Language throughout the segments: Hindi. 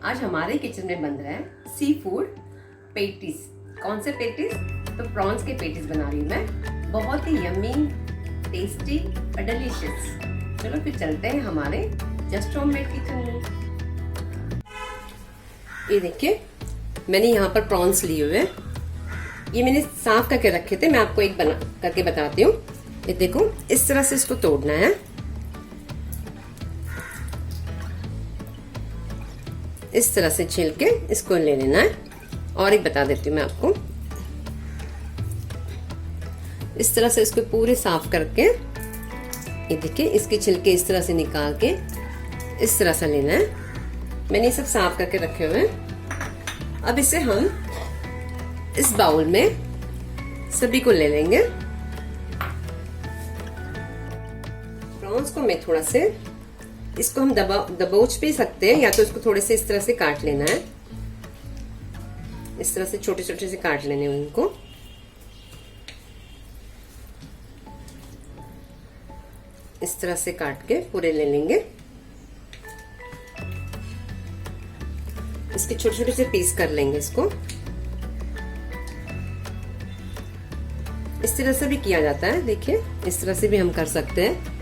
आज हमारे किचन में बन रहा है सी फूड पेटीज। कौन से पेटीज? तो प्रॉन्स के पेटीज बना रही हूँ मैं, बहुत ही यम्मी, टेस्टी और डिलीशियस। चलो फिर चलते हैं हमारे जस्ट होममेड किचन में। ये देखिए मैंने यहाँ पर प्रॉन्स लिए हुए हैं, ये मैंने साफ करके रखे थे। मैं आपको एक बना करके बताती हूँ। ये देखो इस तरह से इसको तोड़ना है। इस तरह से छील के इसको ले लेना है। और एक बता देती हूँ मैं आपको, इस तरह से इसको पूरे साफ करके, ये देखिए इसके छिलके इस तरह से निकाल के इस तरह से लेना है। मैंने ये सब साफ करके रखे हुए हैं। अब इसे हम इस बाउल में सभी को ले लेंगे। प्रॉन्स को मैं थोड़ा से, इसको हम दबोच भी सकते हैं, या तो इसको थोड़े से इस तरह से काट लेना है। इस तरह से छोटे छोटे से काट लेने हैं उनको। इस तरह से काट के पूरे ले लेंगे। इसके छोटे छोटे से पीस कर लेंगे इसको। इस तरह से भी किया जाता है, देखिए इस तरह से भी हम कर सकते हैं।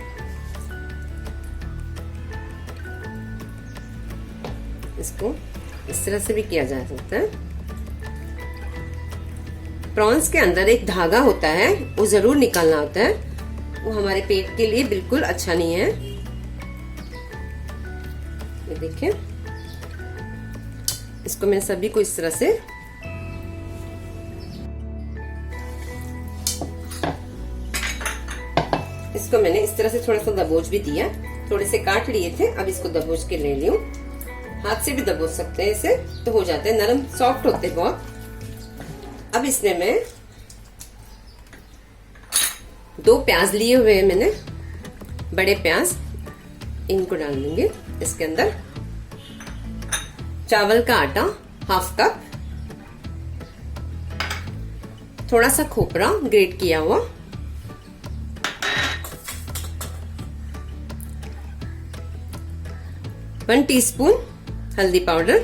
इसको इस तरह से भी किया जा सकता है। प्रॉन्स के अंदर एक धागा होता है, वो जरूर निकालना होता है, वो हमारे पेट के लिए बिल्कुल अच्छा नहीं है। ये देखिए इसको मैंने सभी को इस तरह से इस तरह से थोड़ा सा दबोच भी दिया, थोड़े से काट लिए थे। अब इसको दबोच के ले लियो। हाथ से भी दबोच सकते हैं, इसे तो हो जाते हैं नरम, सॉफ्ट होते हैं बहुत। अब इसमें मैं 2 प्याज लिए हुए हैं मैंने, बड़े प्याज, इनको डाल देंगे इसके अंदर। चावल का आटा ½ कप, थोड़ा सा खोपरा ग्रेट किया हुआ, 1 टीस्पून हल्दी पाउडर,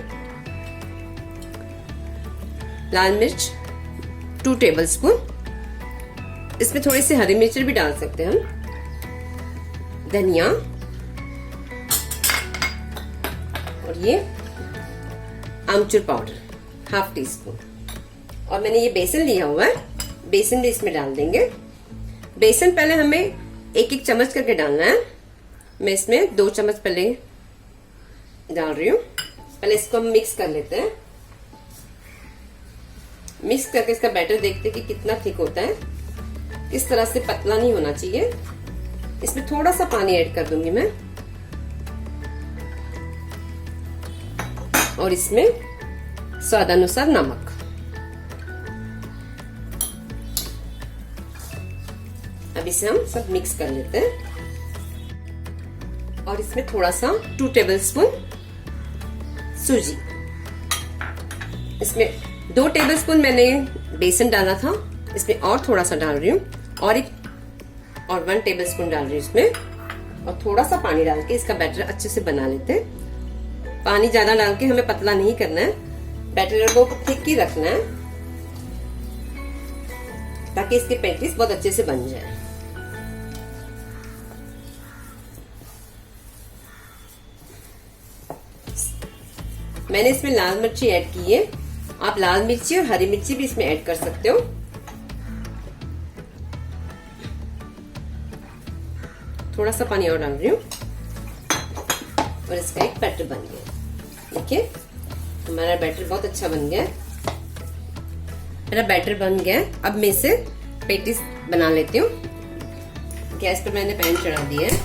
लाल मिर्च 2 टेबलस्पून, इसमें थोड़ी सी हरी मिर्च भी डाल सकते हैं हम, धनिया, और ये आमचूर पाउडर ½ टीस्पून। और मैंने ये बेसन लिया हुआ है, बेसन भी इसमें डाल देंगे। बेसन पहले हमें 1-1 चम्मच करके डालना है। मैं इसमें 2 चम्मच पहले डाल रही हूँ। पहले इसको हम मिक्स कर लेते हैं। मिक्स करके इसका बैटर देखते हैं कि कितना थिक होता है। इस तरह से पतला नहीं होना चाहिए। इसमें थोड़ा सा पानी ऐड कर दूंगी मैं, और इसमें स्वादानुसार नमक। अब इसे हम सब मिक्स कर लेते हैं। और इसमें थोड़ा सा 2 टेबलस्पून सूजी, इसमें 2 टेबलस्पून मैंने बेसन डाला था, इसमें और थोड़ा सा डाल रही हूँ, और 1 टेबलस्पून डाल रही हूँ इसमें। और थोड़ा सा पानी डाल के इसका बैटर अच्छे से बना लेते हैं। पानी ज्यादा डाल के हमें पतला नहीं करना है, बैटर को थिक ही रखना है, ताकि इसके पैटीज बहुत अच्छे से बन जाए। मैंने इसमें लाल मिर्ची ऐड की है, आप लाल मिर्ची और हरी मिर्ची भी इसमें ऐड कर सकते हो। थोड़ा सा पानी और डाल रही हूँ, और इसका एक बैटर बन गया। देखिए हमारा बैटर बहुत अच्छा बन गया है। मेरा बैटर बन गया है। अब मैं इसे पेटीज बना लेती हूँ। गैस पर मैंने पैन चढ़ा दिया है।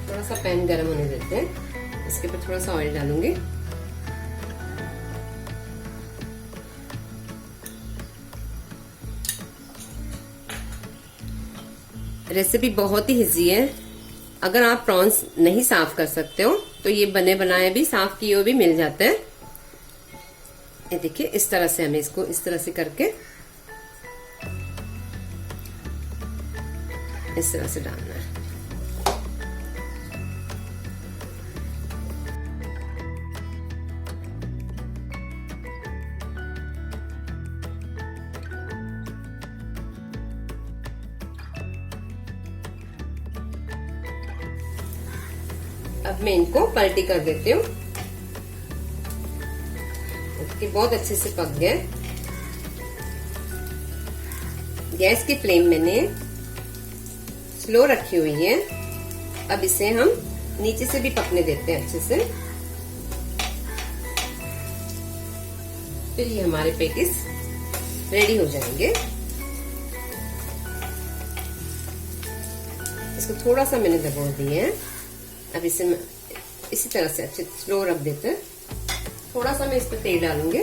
थोड़ा सा पैन गरम होने देते हैं। इसके ऊपर थोड़ा सा ऑयल डालूंगी। रेसिपी बहुत ही इजी है। अगर आप प्रॉन्स नहीं साफ कर सकते हो तो ये बने बनाए भी, साफ किए हुए भी मिल जाते हैं। ये देखिए इस तरह से हमें इसको इस तरह से करके इस तरह से डालना है। अब मैं इनको पलटी कर देती हूँ। ओके, बहुत अच्छे से पक गए। गैस की फ्लेम मैंने स्लो रखी हुई है। अब इसे हम नीचे से भी पकने देते हैं अच्छे से। फिर ये हमारे पेटिस रेडी हो जाएंगे। इसको थोड़ा सा मैंने दबा दिया है। अब इसे मैं इसी तरह से अच्छे स्लो रख देते हैं। थोड़ा सा मैं इस पर तेल डालूंगी।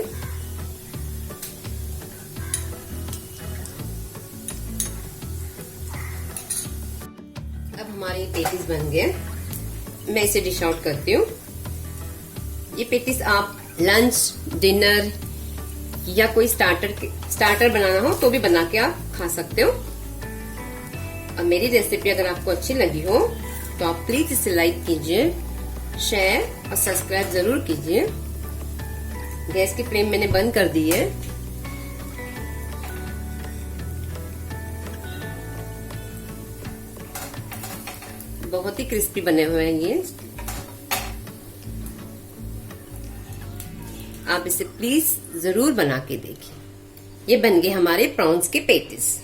अब हमारे पेटिस बन गए। मैं इसे डिश आउट करती हूँ। ये पेटिस आप लंच, डिनर या कोई स्टार्टर बनाना हो तो भी बना के आप खा सकते हो। और मेरी रेसिपी अगर आपको अच्छी लगी हो तो आप प्लीज इसे लाइक कीजिए, शेयर और सब्सक्राइब जरूर कीजिए। गैस की फ्लेम मैंने बंद कर दी है। बहुत ही क्रिस्पी बने हुए हैं ये। आप इसे प्लीज जरूर बना के देखिए। ये बन गए हमारे प्रॉन्स के पेटिस।